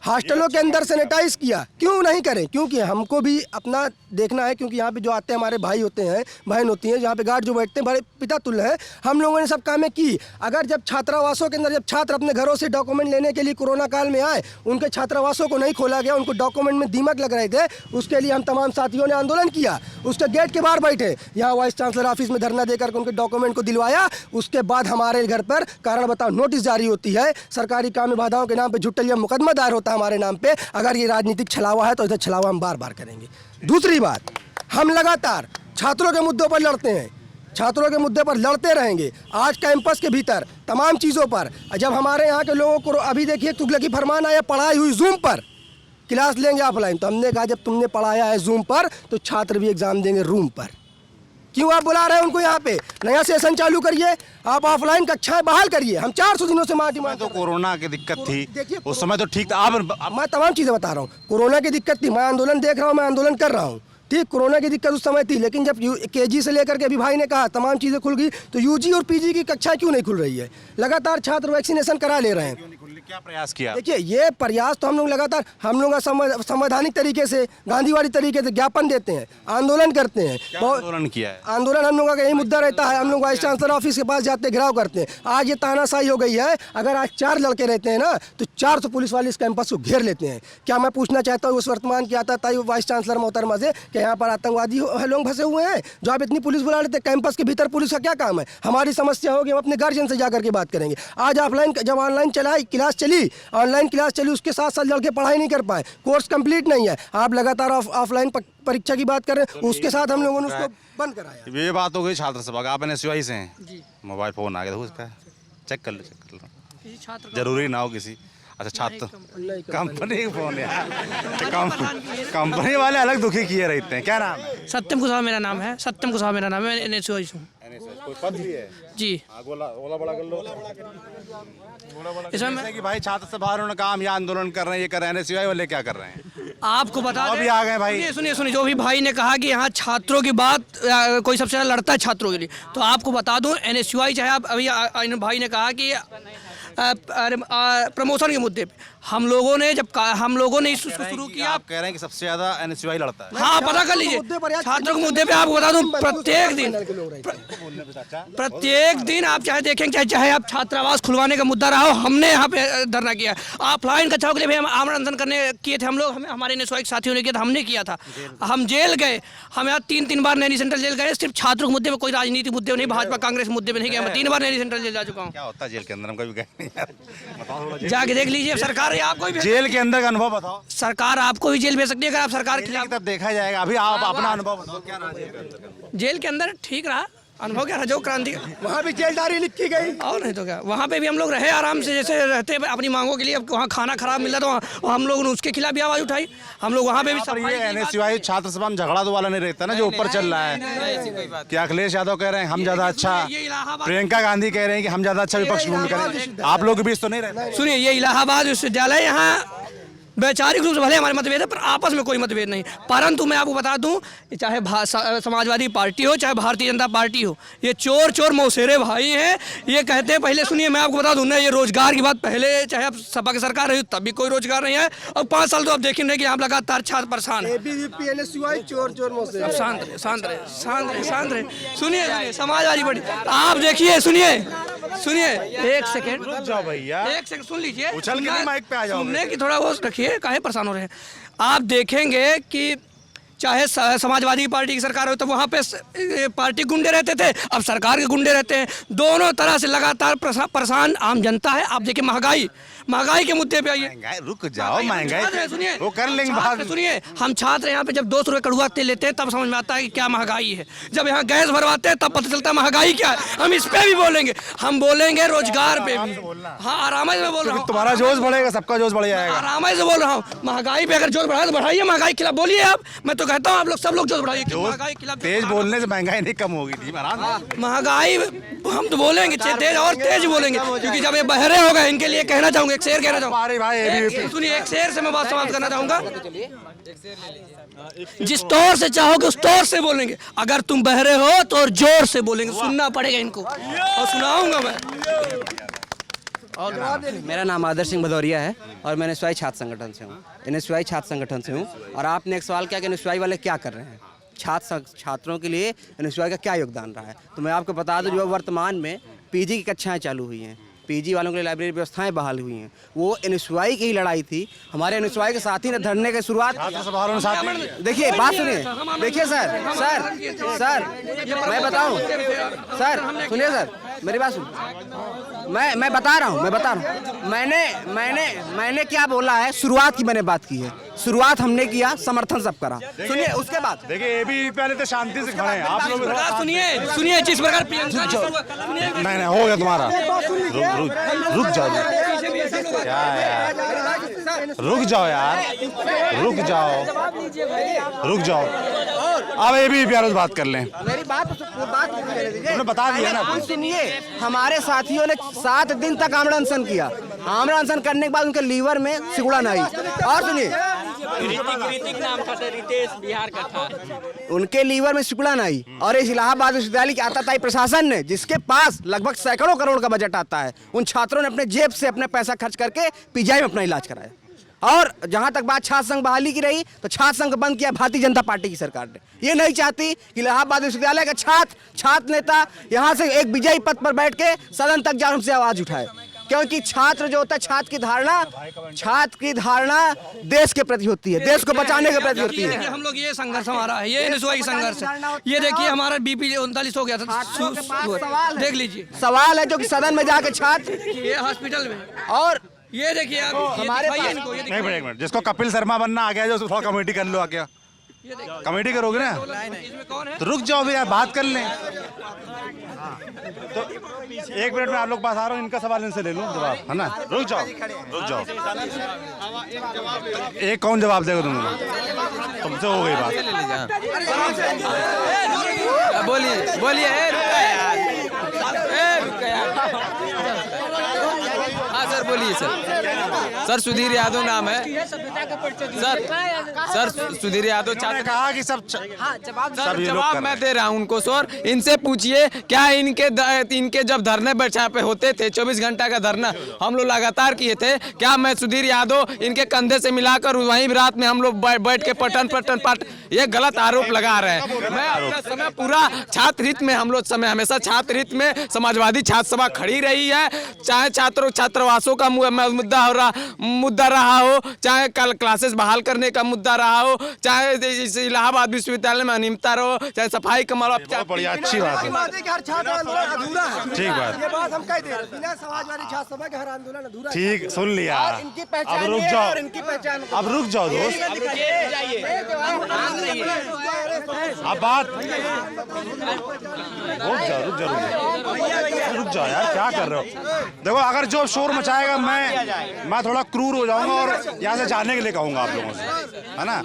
हॉस्टलों के अंदर सैनिटाइज किया। क्यों नहीं करें? क्योंकि हमको भी अपना देखना है। क्योंकि यहाँ पे जो आते हैं हमारे भाई होते हैं, बहन होती हैं, यहाँ पे गार्ड जो बैठते हैं बड़े पिता तुल्य हैं। हम लोगों ने सब कामें की। अगर जब छात्रावासों के अंदर जब छात्र अपने घरों से डॉक्यूमेंट लेने के लिए कोरोना काल में आए, उनके छात्रावासों को नहीं खोला गया, उनको डॉक्यूमेंट में दीमक लग रहे थे, उसके लिए हम तमाम साथियों ने आंदोलन किया। उसके गेट के बाहर बैठे, यहाँ वाइस चांसलर ऑफिस में धरना देकर उनके डॉक्यूमेंट को दिलवाया। उसके बाद हमारे घर पर कारण बताओ नोटिस जारी होती है, सरकारी काम में बाधाओं के नाम पर झुट्टलिया मुकदमा दायर होता है हमारे नाम पे। अगर ये राजनीतिक छलावा है तो इधर छलावा हम बार बार करेंगे। दूसरी बात, हम लगातार छात्रों के मुद्दों पर लड़ते हैं, छात्रों के मुद्दे पर लड़ते रहेंगे। आज कैंपस के भीतर तमाम चीज़ों पर, जब हमारे यहाँ के लोगों को अभी देखिए तुगलकी फरमान आया, पढ़ाई हुई जूम पर, क्लास लेंगे ऑफलाइन, तो हमने कहा जब तुमने पढ़ाया है जूम पर तो छात्र भी एग्जाम देंगे रूम पर। क्यों आप बुला रहे हैं उनको? यहाँ पे नया सेशन चालू करिए, आप ऑफलाइन कक्षाएं बहाल करिए। हम 400 दिनों से मांग, तो कोरोना की दिक्कत थी उस समय, तो ठीक था। मैं तमाम चीज़ें बता रहा हूँ। कोरोना की दिक्कत थी, मैं आंदोलन देख रहा हूँ, मैं आंदोलन कर रहा हूँ। ठीक, कोरोना की दिक्कत उस समय थी, लेकिन जब केजी से लेकर के अभी भाई ने कहा तमाम चीज़ें खुल गई, तो यूजी और पीजी की कक्षाएं क्यों नहीं खुल रही है? लगातार छात्र वैक्सीनेशन करा ले रहे हैं। क्या प्रयास किया? देखिए, ये प्रयास तो हम लोग लगातार, हम लोग संवैधानिक तरीके से, गांधीवादी तरीके से ज्ञापन देते हैं, आंदोलन करते हैं। आंदोलन किया है? आंदोलन हम लोगों का यही मुद्दा रहता है, हम लोग वाइस चांसलर ऑफिस के पास जाते, घेराव करते हैं। आज ये तानाशाही हो गई है, अगर आज 4 लड़के रहते हैं ना, तो 400 पुलिस वाले इस कैंपस को घेर लेते हैं। क्या मैं पूछना चाहता हूँ उस वर्तमान की आता था वाइस चांसलर मोहतरमा से कि यहाँ पर आतंकवादी लोग फंसे हुए हैं, जो आप इतनी पुलिस बुला लेते, कैंपस के भीतर पुलिस का क्या काम है? हमारी समस्या होगी, हम अपने गार्जियन से जाकर के बात करेंगे। आज ऑफलाइन, जब ऑनलाइन क्लास चली, उसके साथ साथ लड़के पढ़ाई नहीं कर पाए, कोर्स कंप्लीट नहीं है। आप लगातार ऑफलाइन परीक्षा की बात कर रहे हैं, उसके साथ हम लोगों ने उसको बंद कराया। ये बात हो गई छात्र सभा का। आप NSUI से हैं? मोबाइल फोन आ गया था उसका, चेक कर लो। जरूरी ना हो किसी, अच्छा छात्र कंपनी का फोन है। कंपनी वाले अलग दुखी किए रहते हैं। क्या नाम है? सत्यम कुशवाहा मेरा नाम है। सत्यम कुशवाहा मेरा नाम है। NSUI हूँ कोई पद भी है जी। गोला बड़ा कर लो। इसमें कि भाई छात्र सभा उन्होंने कहा हम यहाँ आंदोलन कर रहे हैं, ये कर रहे हैं। NSUI वाले क्या कर रहे हैं? आपको बता दें, अभी आ गए भाई। सुनिए, जो भी भाई ने कहा कि यहाँ छात्रों की बात कोई सबसे ज़्यादा लड़ता है छात्रों के लिए, तो आपको बता दूं NSUI चाहे आप अभी भाई ने कहा कि प्रमोशन के मुद्दे पे हम लोगों ने इसको शुरू किया। आप कह रहे हैं कि सबसे ज्यादा NSUI लड़ता है? हाँ, पता कर लीजिए। छात्रों के मुद्दे पे आपको बता दूं, प्रत्येक दिन आप चाहे देखें, चाहे आप छात्रावास खुलवाने का मुद्दा रहा हो, हमने यहाँ पे धरना किया। ऑफलाइन कक्षाओं के लिए भी हम आमरण अनशन करने किए थे। हम लोग, हमारे NSUI के साथियों ने किया था, हमने किया था। हम जेल गए, हम यहाँ 3 बार नैनी सेंट्रल जेल गए, सिर्फ छात्रों के मुद्दे पे, कोई राजनीतिक मुद्दे नहीं, भाजपा कांग्रेस मुद्दे पे नहीं गया। मैं 3 बार नैनी सेंट्रल जेल जा चुका हूँ। क्या होता है जेल के अंदर? हम कभी गए नहीं यार। जाके देख लीजिए। सरकार आपको भी जेल के अंदर का अनुभव बताओ। सरकार आपको भी जेल भेज सकती है अगर आप सरकार के खिलाफ। तब देखा जाएगा। अभी आप अपना अनुभव बताओ, क्या रहा जेल के अंदर? ठीक रहा अनुभव। क्या रहा? जो क्रांति, वहाँ भी जेलदारी लिखी गई, और नहीं तो क्या। वहाँ पे भी हम लोग रहे आराम से, जैसे रहते अपनी मांगों के लिए। अब वहाँ खाना खराब मिल रहा था, हम लोगों ने उसके खिलाफ भी आवाज़ उठाई। हम लोग वहाँ पे भी NSUI छात्र सभा में झगड़ा तो वाला नहीं रहता ना, जो ऊपर चल रहा है। क्या अखिलेश यादव कह रहे हैं हम ज्यादा अच्छा, प्रियंका गांधी कह रहे हैं कि हम ज्यादा अच्छा विपक्ष भूमिका करें, आप लोग के बीच तो नहीं रहता? सुनिए, ये इलाहाबाद विश्वविद्यालय, यहाँ वैचारिक रूप से भले हमारे मतभेद है, पर आपस में कोई मतभेद नहीं। परंतु मैं आपको बता दूं, चाहे समाजवादी पार्टी हो, चाहे भारतीय जनता पार्टी हो, ये चोर मौसेरे भाई हैं। ये कहते हैं, पहले सुनिए, मैं आपको बता दूं ना, ये रोजगार की बात, पहले चाहे आप सपा की सरकार रही तब भी कोई रोजगार नहीं है, और 5 साल तो आप देखेंगे कि आप लगातार छात्र परेशान है। शांत रहे। सुनिए, समाजवादी पार्टी, आप देखिए, सुनिए, एक सेकेंड रुक जाओ भैया, एक सेकंड सुन लीजिए। उछल के माइक पे आ जाओ, सुनने की थोड़ा वो रखिए, काहे परेशान हो रहे हैं। आप देखेंगे कि चाहे समाजवादी पार्टी की सरकार हो, तो वहाँ पे पार्टी गुंडे रहते थे, अब सरकार के गुंडे रहते हैं। दोनों तरह से लगातार परेशान आम जनता है। आप देखिए, महंगाई के मुद्दे पे आइए। रुक जाओ, महंगाई सुनिए, वो कर लेंगे बात। सुनिए, हम छात्र यहाँ पे जब 200 रुपये कड़ुआ तेल लेते हैं, तब समझ में आता है कि क्या महंगाई है। जब यहाँ गैस भरवाते हैं, तब पता चलता है महंगाई क्या है। हम इस पे भी बोलेंगे, हम बोलेंगे रोजगार पे भी। हाँ, आराम से बोल रहा हूँ। तुम्हारा जोश बढ़ेगा, सबका जोश बढ़ जाएगा। आराम से बोल रहा हूँ। महंगाई पे अगर जोश बढ़ाए तो बढ़ाइए, महंगाई के खिलाफ बोलिए आप। मैं तो कहता हूँ आप लोग, सब लोग जोश बढ़ाइए। महंगाई के खिलाफ तेज बोलने से महंगाई नहीं कम होगी। महंगाई हम तो बोलेंगे, तेज और तेज बोलेंगे, क्योंकि जब ये बहरे हो गए, इनके लिए कहना चाहूँगा, एक शेर कहना चाहूँगा। सुनिए, एक शेर से मैं बात समाप्त करना चाहूँगा। जिस तौर से चाहोगे उस तौर से बोलेंगे। अगर तुम बहरे हो तो और जोर से बोलेंगे, सुनना पड़ेगा इनको, और सुनाऊंगा मैं। मेरा नाम आदर्श सिंह भदौरिया है और मैं NSUI छात्र संगठन से हूँ। NSUI छात्र संगठन से हूँ। और आपने एक सवाल किया कि NSUI वाले क्या कर रहे हैं, छात्रों के लिए NSUI का क्या योगदान रहा है। तो मैं आपको बता दूं, जो वर्तमान में PG की कक्षाएं चालू हुई हैं, PG वालों के लिए लाइब्रेरी व्यवस्थाएं बहाल हुई हैं, वो NSUI की ही लड़ाई थी। हमारे NSUI के साथी ने धरने की शुरुआत। देखिए, बात सुनिए, देखिए सर, मैं बताऊं सर, सुनिए सर, मेरी बात सुन। मैं बता रहा हूँ। मैंने क्या बोला है, शुरुआत की मैंने बात की है। शुरुआत हमने किया, समर्थन सब करा। सुनिए, उसके बाद देखिए, ABVP पहले तो शांति से खड़े हैं आप लोग। सुनिए, जिस प्रकार नहीं हो गया तुम्हारा। रुक जाओ, क्या यार, रुक जाओ यार, रुक जाओ। अब ABVP वालों से बात कर लें। मेरी बात तुमने बता दिया ना। सुनिए, हमारे साथियों ने 7 दिन तक आमरण अनशन किया। आमरण अनशन करने के बाद उनके लीवर में सिकुड़न आई। और सुनिए, ऋतिक नाम था, रितेश बिहार का था। उनके लीवर में शुक्ला आई और इस इलाहाबाद विश्वविद्यालय के आताताई प्रशासन ने, जिसके पास लगभग सैकड़ों करोड़ का बजट आता है, उन छात्रों ने अपने जेब से अपने पैसा खर्च करके पीजीआई में अपना इलाज कराया। और जहां तक बात छात्र संघ बहाली की रही, तो छात्र संघ बंद किया भारतीय जनता पार्टी की सरकार ने। ये नहीं चाहती कि इलाहाबाद विश्वविद्यालय का छात्र नेता यहां से एक विजयी पद पर बैठ के सदन तक जा हमसे आवाज उठाए, क्योंकि छात्र जो होता है, छात्र की धारणा देश के प्रति होती है, देश को बचाने के प्रति होती है। हम लोग ये संघर्ष हमारा है, ये NSY संघर्ष है। ये देखिए हमारा BP 39 हो गया था, देख लीजिए। सवाल है जो कि सदन में जाके छात्र ये हॉस्पिटल में, और ये देखिए आप हमारे पास एक मिनट, जिसको कपिल शर्मा बनना आ गया, जो थोड़ा कमेटी कर लो आके। कमेटी करोगे ना, तो रुक जाओ भी यार, बात कर लें। तो 1 मिनट में आप लोग पास आ रहा हूँ, इनका सवाल इनसे ले लूँ जवाब, है ना। रुक जाओ। एक कौन जवाब देगा तुम लोग? तुमसे हो गई बात। बोलिए हाँ सर, बोलिए सर सुधीर यादव नाम है सर सुधीर यादव। ने कहा कि सब जवाब मैं दे रहा हूँ उनको सर। इनसे पूछिए क्या इनके जब धरने बैठा पे होते थे, 24 घंटा का धरना हम लोग लगातार किए थे, क्या मैं सुधीर यादव इनके कंधे से मिलाकर वहीं रात में हम लोग बैठ के पटन ये गलत आरोप लगा रहे हैं। मैं अपना समय पूरा छात्र हित में, हम लोग समय हमेशा छात्र हित में समाजवादी छात्र सभा खड़ी रही है, चाहे छात्रावासों का मुद्दा रहा हो, चाहे कल क्लासेस बहाल करने का मुद्दा रहा हो, चाहे इलाहाबाद विश्वविद्यालय में अनियमितता रहो, चाहे सफाई का मामला। बढ़िया, अच्छी बात है, ठीक बात। ये बात हम कह दे रहे हैं, बिना समाजवादी छात्र सभा के हर आंदोलन अधूरा है। ठीक, सुन लिया। इनकी पहचान अब रुक ये है जाओ, और इनकी पहचान अब रुक जाओ दोस्त, अब बात रुक जाओ यार, क्या कर रहे हो? देखो, अगर जो शोर मचाएगा मैं थोड़ा क्रूर हो जाऊंगा और यहाँ से जाने के लिए कहूंगा आप लोगों से, है ना।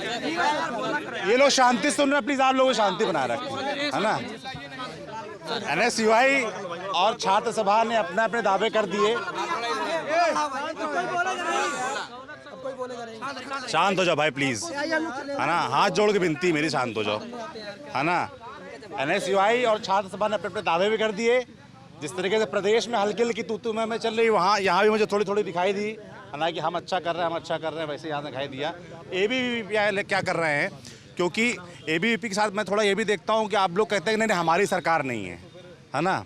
ये लोग शांति सुन रहे हैं, प्लीज आप लोग शांति बनाए रखें, है ना। NSUI और छात्र सभा ने अपने अपने दावे कर दिए। शांत हो जाओ भाई प्लीज, है ना, हाथ जोड़ के विनती मेरी, शांत हो जाओ, है ना। NSUI और छात्र सभा ने अपने अपने दावे भी कर दिए। जिस तरीके से प्रदेश में हल्की हल्की तू में चल रही, वहाँ यहाँ भी मुझे थोड़ी थोड़ी दिखाई दी, हालांकि हम अच्छा कर रहे हैं, वैसे यहाँ दिखाई दिया। ABVP क्या कर रहे हैं, क्योंकि ABVP के साथ मैं थोड़ा ये भी देखता हूँ कि आप लोग कहते हैं कि नहीं हमारी सरकार नहीं है ना,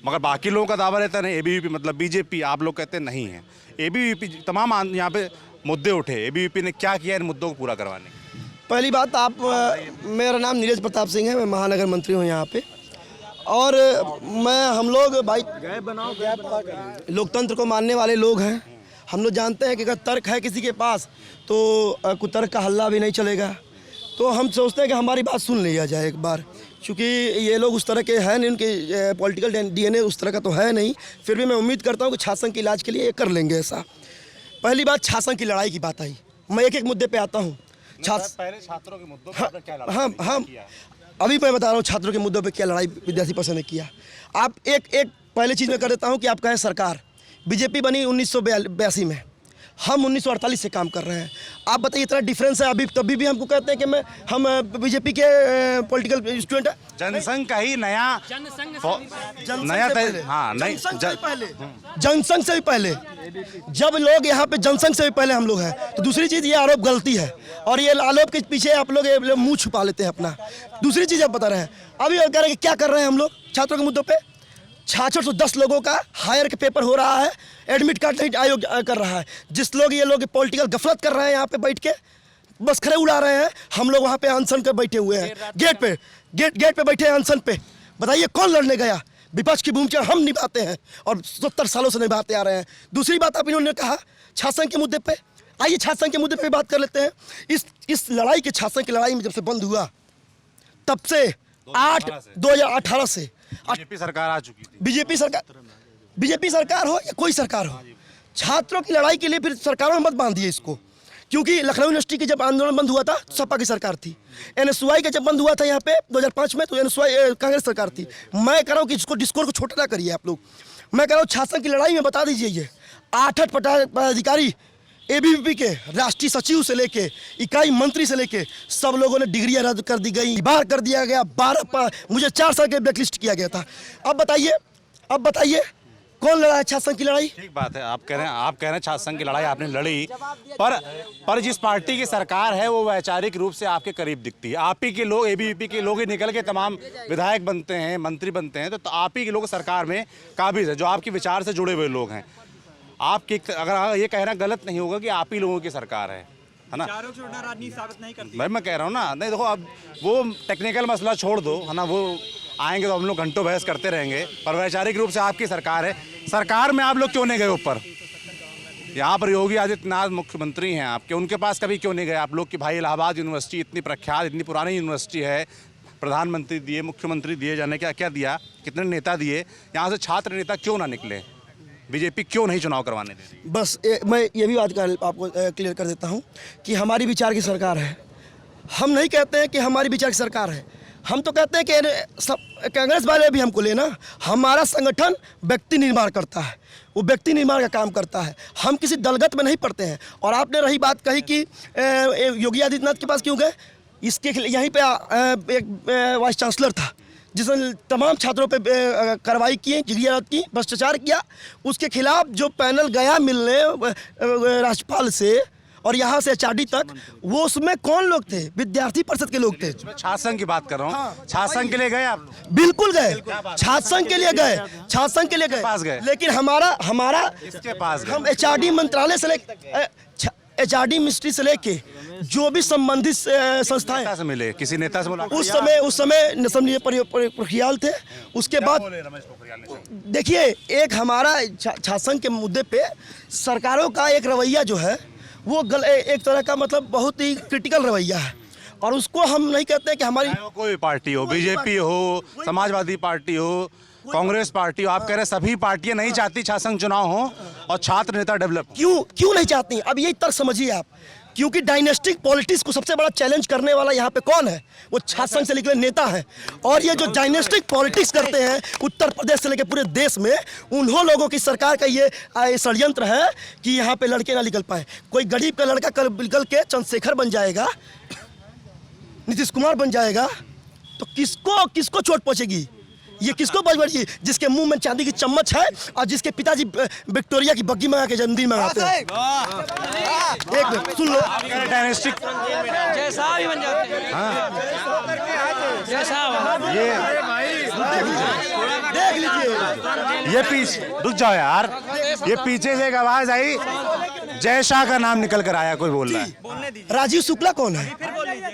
मगर बाकी लोगों का दावा रहता है नहीं ABVP मतलब BJP, आप लोग कहते हैं नहीं है। ABVP तमाम यहाँ पे मुद्दे उठे, ABVP ने क्या किया इन मुद्दों को पूरा करवाने? पहली बात, मेरा नाम नीरज प्रताप सिंह है, मैं महानगर मंत्री हूँ यहाँ पे, और हम लोग भाई लोकतंत्र को मानने वाले लोग हैं। हम लोग जानते हैं कि अगर तर्क है किसी के पास तो कुतर्क का हल्ला भी नहीं चलेगा। तो हम सोचते हैं कि हमारी बात सुन लिया जाए एक बार, क्योंकि ये लोग उस तरह के हैं नहीं, उनके पॉलिटिकल DNA उस तरह का तो है नहीं। फिर भी मैं उम्मीद करता हूँ कि छात्र संघ के इलाज के लिए कर लेंगे ऐसा। पहली बात, छात्र संघ की लड़ाई की बात आई, मैं एक एक मुद्दे पे आता हूँ। पहले छात्रों के मुद्दों पर क्या लड़ाई? हाँ, अभी मैं बता रहा हूँ छात्रों के मुद्दों पे क्या लड़ाई विद्यार्थी परिषद ने किया। आप एक पहले चीज़ में कर देता हूँ कि आप कहें सरकार BJP बनी 1982 में, हम 1948 से काम कर रहे हैं। आप बताइए इतना डिफरेंस है, अभी तभी भी हमको कहते हैं कि हम BJP के पॉलिटिकल स्टूडेंट हैं। जनसंघ का ही नया जनसंघ से भी पहले जब लोग यहाँ पे जनसंघ से भी पहले हम लोग हैं। तो दूसरी चीज़, ये आरोप गलती है और ये आरोप के पीछे आप लोग मुंह छुपा लेते हैं अपना। दूसरी चीज़ आप बता रहे हैं, अभी कह रहे हैं क्या कर रहे हैं हम लोग छात्रों के मुद्दों पे। 610 लोगों का हायर के पेपर हो रहा है, एडमिट कार्ड नहीं आयोग कर रहा है। जिस लोग ये लोग पॉलिटिकल गफलत कर रहे हैं यहाँ पे बैठ के बस खड़े उड़ा रहे हैं, हम लोग वहाँ पे अनशन पे बैठे हुए हैं, गेट पे बैठे हैं अनशन पे। बताइए कौन लड़ने गया? विपक्ष की भूमिका हम निभाते हैं और 70 सालों से निभाते आ रहे हैं। दूसरी बात आप इन्होंने कहा छात्र संघ के मुद्दे पे, आइए छात्र संघ के मुद्दे पे बात कर लेते हैं। इस लड़ाई के छात्र संघ की लड़ाई में जब से बंद हुआ तब से 2018 से BJP सरकार आ चुकी थी। बीजेपी सरकार हो या कोई सरकार हो, छात्रों की लड़ाई के लिए फिर सरकारों में मत बांधिए इसको, क्योंकि लखनऊ यूनिवर्सिटी की जब आंदोलन बंद हुआ था तो सपा की सरकार थी। NSUI का जब बंद हुआ था यहाँ पे 2005 में तो NSUI कांग्रेस सरकार थी। मैं कह रहा हूँ कि इसको डिस्कोर्स को छोटा ना करिए आप लोग। मैं कह रहा हूँ छात्र संघ की लड़ाई में बता दीजिए, ये 8 पदाधिकारी एबीवीपी के राष्ट्रीय सचिव से लेके इकाई मंत्री से लेके सब लोगों ने डिग्रियां रद्द कर दी गई, बाहर कर दिया गया, 12 मुझे 4 साल के ब्लैकलिस्ट किया गया था। अब बताइए कौन लड़ा है छात्र संघ की लड़ाई? ठीक बात है, आप कह रहे हैं छात्र संघ की लड़ाई आपने लड़ी, पर जिस पार्टी की सरकार है वो वैचारिक रूप से आपके करीब दिखती है। आप ही के लोग, एबीवीपी के लोग ही निकल के तमाम विधायक बनते हैं, मंत्री बनते हैं, तो आप ही के लोग सरकार में काबिज है, जो आपके विचार से जुड़े हुए लोग हैं। आपकी अगर ये कहना गलत नहीं होगा कि आप ही लोगों की सरकार है ना? राजनीति साबित नहीं करती। मैं कह रहा हूँ ना, नहीं देखो, अब वो टेक्निकल मसला छोड़ दो, है ना, वो आएंगे तो हम लोग घंटों बहस करते रहेंगे, पर वैचारिक रूप से आपकी सरकार है। सरकार में आप लोग क्यों नहीं गए ऊपर? यहाँ पर योगी आदित्यनाथ मुख्यमंत्री हैं आपके, उनके पास कभी क्यों नहीं गए आप लोग कि भाई इलाहाबाद यूनिवर्सिटी इतनी प्रख्यात, इतनी पुरानी यूनिवर्सिटी है, प्रधानमंत्री दिए, मुख्यमंत्री दिए, जाने क्या दिया, कितने नेता दिए, यहाँ से छात्र नेता क्यों ना निकले? बीजेपी क्यों नहीं चुनाव करवाने दे? बस मैं ये भी बात आपको क्लियर कर देता हूँ कि हमारी विचार की सरकार है। हम नहीं कहते हैं कि हमारी विचार की सरकार है, हम तो कहते हैं कि कांग्रेस वाले भी हमको लेना। हमारा संगठन व्यक्ति निर्माण करता है, वो व्यक्ति निर्माण का काम करता है, हम किसी दलगत में नहीं पड़ते हैं। और आपने रही बात कही कि योगी आदित्यनाथ के पास क्यों गए, इसके यहीं पे एक वाइस चांसलर था जिसने तमाम छात्रों पे कार्रवाई की, डिग्रियां रद्द की, भ्रष्टाचार किया, उसके खिलाफ जो पैनल गया मिलने राज्यपाल से और यहाँ से HRD तक, वो उसमें कौन लोग थे? विद्यार्थी परिषद के लोग थे। छात्र संघ की बात कर रहा हूँ। हाँ, छात्र संघ के लिए गए आप? बिल्कुल गए, छात्र संघ के लिए गए, छात्र संघ के लिए गए, लेकिन हमारा इसके पास गए। हम HRD मंत्रालय से HRD मिनिस्ट्री से लेके जो भी संबंधित संस्थाएं से मिले, किसी नेता से मुलाकात? उस समय समझिए पोखरियाल थे। उसके बाद देखिए, एक हमारा छात्र संघ के मुद्दे पे सरकारों का एक रवैया जो है वो एक तरह का मतलब बहुत ही क्रिटिकल रवैया है, और उसको हम नहीं कहते कि हमारी कोई पार्टी हो, बीजेपी हो, समाजवादी पार्टी हो, कांग्रेस पार्टी हो, आप कह रहे हैं सभी पार्टियां नहीं चाहती छात्र संघ चुनाव हो और छात्र नेता डेवलप? क्यों नहीं चाहती? अब यही तर्क समझिए आप, क्योंकि डायनेस्टिक पॉलिटिक्स को सबसे बड़ा चैलेंज करने वाला यहाँ पे कौन है? वो छात्र संघ से निकले नेता हैं। और ये जो डायनेस्टिक पॉलिटिक्स करते हैं उत्तर प्रदेश से लेकर पूरे देश में, उन्हों लोगों की सरकार का ये षड्यंत्र है कि यहाँ पे लड़के ना निकल पाए। कोई गरीब का लड़का कल निकल के चंद्रशेखर बन जाएगा, नीतीश कुमार बन जाएगा, तो किसको चोट पहुंचेगी? ये किसको बजबड़ी? जिसके मुंह में चांदी की चम्मच है और जिसके पिताजी विक्टोरिया की बग्गी मंगा के जन्मदिन मनाते हैं। एक मिनट सुन लो, डायनेस्टिक जैसा भी बन जाते हैं, जैसा देख लीजिए, ये पीछे रुक जाओ यार, ये पीछे से एक आवाज आई, जय शाह का नाम निकल कर आया, कोई बोल रहा है। राजीव शुक्ला कौन है?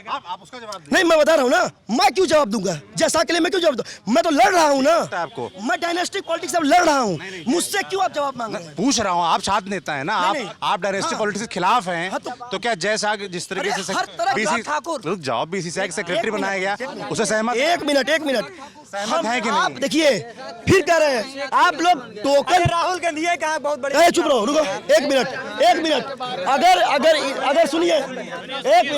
आप उसका जवाब नहीं, मैं बता रहा हूँ ना, मैं क्यों जवाब दूंगा? जैसा के लिए मैं क्यों जवाब दूं? मैं तो लड़ रहा हूँ ना आपको, मैं डायनेस्टिक पॉलिटिक्स से लड़ रहा हूँ, मुझसे क्यों आप जवाब मांग रहे हैं? पूछ रहा हूँ, आप छात्र नेता है ना, आप डायनेस्टिक पॉलिटिक्स के खिलाफ हैं, तो क्या जय शाह जिस तरीके से रुक जाओ, BCCI सेक्रेटरी बनाया गया, उसे सहमत? एक मिनट सहमत है कि नहीं? देखिए, फिर कह रहे हैं आप लोग टोकन, राहुल गांधी है कहा, बहुत बड़े। चुप रहो, रुको, एक मिनट, अगर सुनिए, एक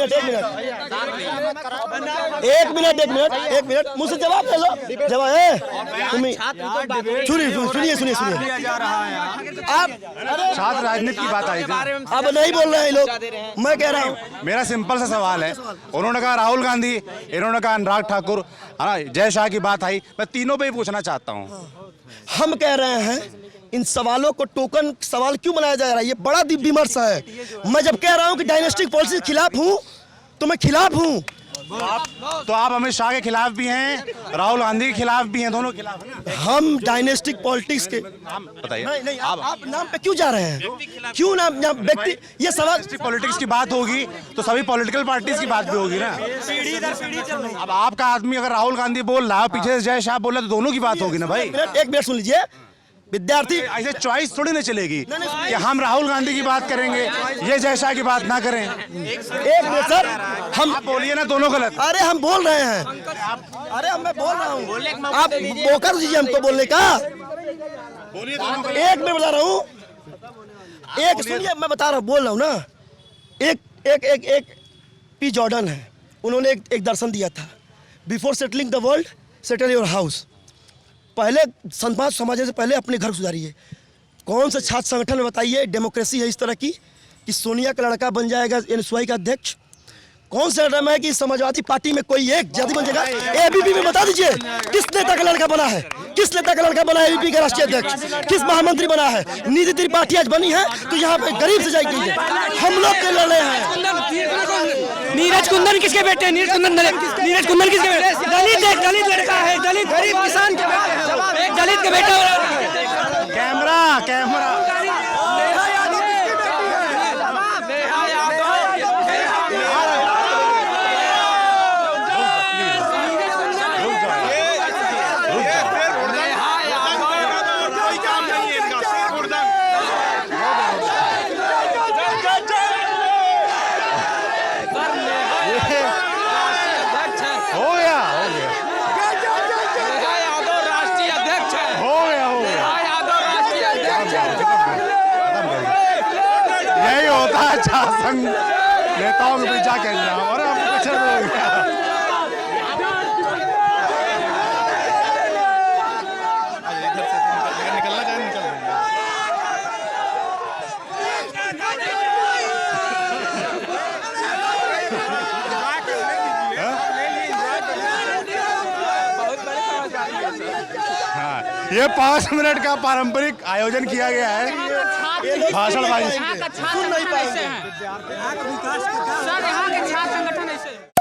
मिनट, मुझसे जवाब ले लो, सुनिए, आप छात्र राजनीति की बात आई थी, अब नहीं बोल रहे हैं लोग, मैं कह रहा हूँ, मेरा सिंपल सा सवाल है, उन्होंने कहा राहुल गांधी, इन्होंने कहा अनुराग ठाकुर, जय शाह की बात आई, मैं तीनों पे ही पूछना चाहता हूँ। हम कह रहे हैं इन सवालों को टोकन सवाल क्यों बनाया जा रहा है? ये बड़ा विमर्श है। मैं जब कह रहा हूँ कि डायनेस्टिक पॉलिसी के खिलाफ हूँ, तो मैं खिलाफ हूँ। तो आप अमित शाह के खिलाफ भी हैं, राहुल गांधी के खिलाफ भी हैं, दोनों खिलाफ हैं। हम डायनेस्टिक पॉलिटिक्स के बताइए, नहीं, आप नाम पे क्यों जा रहे हैं? क्यों नाम व्यक्ति? ये सवाल पॉलिटिक्स की बात होगी तो सभी पॉलिटिकल पार्टीज की बात भी होगी ना। अब आपका आदमी अगर राहुल गांधी बोल रहा है, पीछे से जय शाह बोल रहा है, तो दोनों की बात होगी ना भाई। एक मिनट सुन लीजिए, विद्यार्थी ऐसे चॉइस थोड़ी ना चलेगी कि हम राहुल गांधी की बात करेंगे, ये जय शाह की बात ना करें। एक मिनट सर, हम बोलिए ना, दोनों गलत। अरे हम बोल रहे हैं, मैं बोल रहा हूँ, आप मौका दीजिए हमको बोलने का। एक मैं बता रहा हूँ, एक सुनिए, मैं बता रहा हूँ, बोल रहा हूँ ना। एक पी जॉर्डन है, उन्होंने एक दर्शन दिया था, before settling the world settle your house. पहले समाज से पहले अपने घर सुधारिए। कौन से छात्र संगठन में बताइए डेमोक्रेसी है इस तरह की कि सोनिया का लड़का बन जाएगा एनएसयूआई का अध्यक्ष? कौन सा ड्रामा है कि समाजवादी पार्टी में कोई एक जाति बन जाएगा? एबीपी में बता दीजिए किस नेता का लड़का बना है, किस नेता का लड़का बना है एबीपी का राष्ट्रीय अध्यक्ष, किस महामंत्री बना है? निधि त्रिपाठी आज बनी है तो यहाँ पे गरीब से जाएगी, हम लोग के लड़े हैं। नीरज कुंदन किसके बेटे हैं? नीरज कुंदन किसके बेटे? दलित, एक दलित लड़का है, दलित गरीब किसान के बेटे, एक दलित के बेटा। कैमरा यही होता है झारखंड नेताओं के पीछे कह रहा हूँ। और अब कुछ हो गया। हाँ, ये 5 मिनट का पारंपरिक आयोजन किया गया है भाषणबाजी। सर यहाँ के छात्र संगठन ऐसे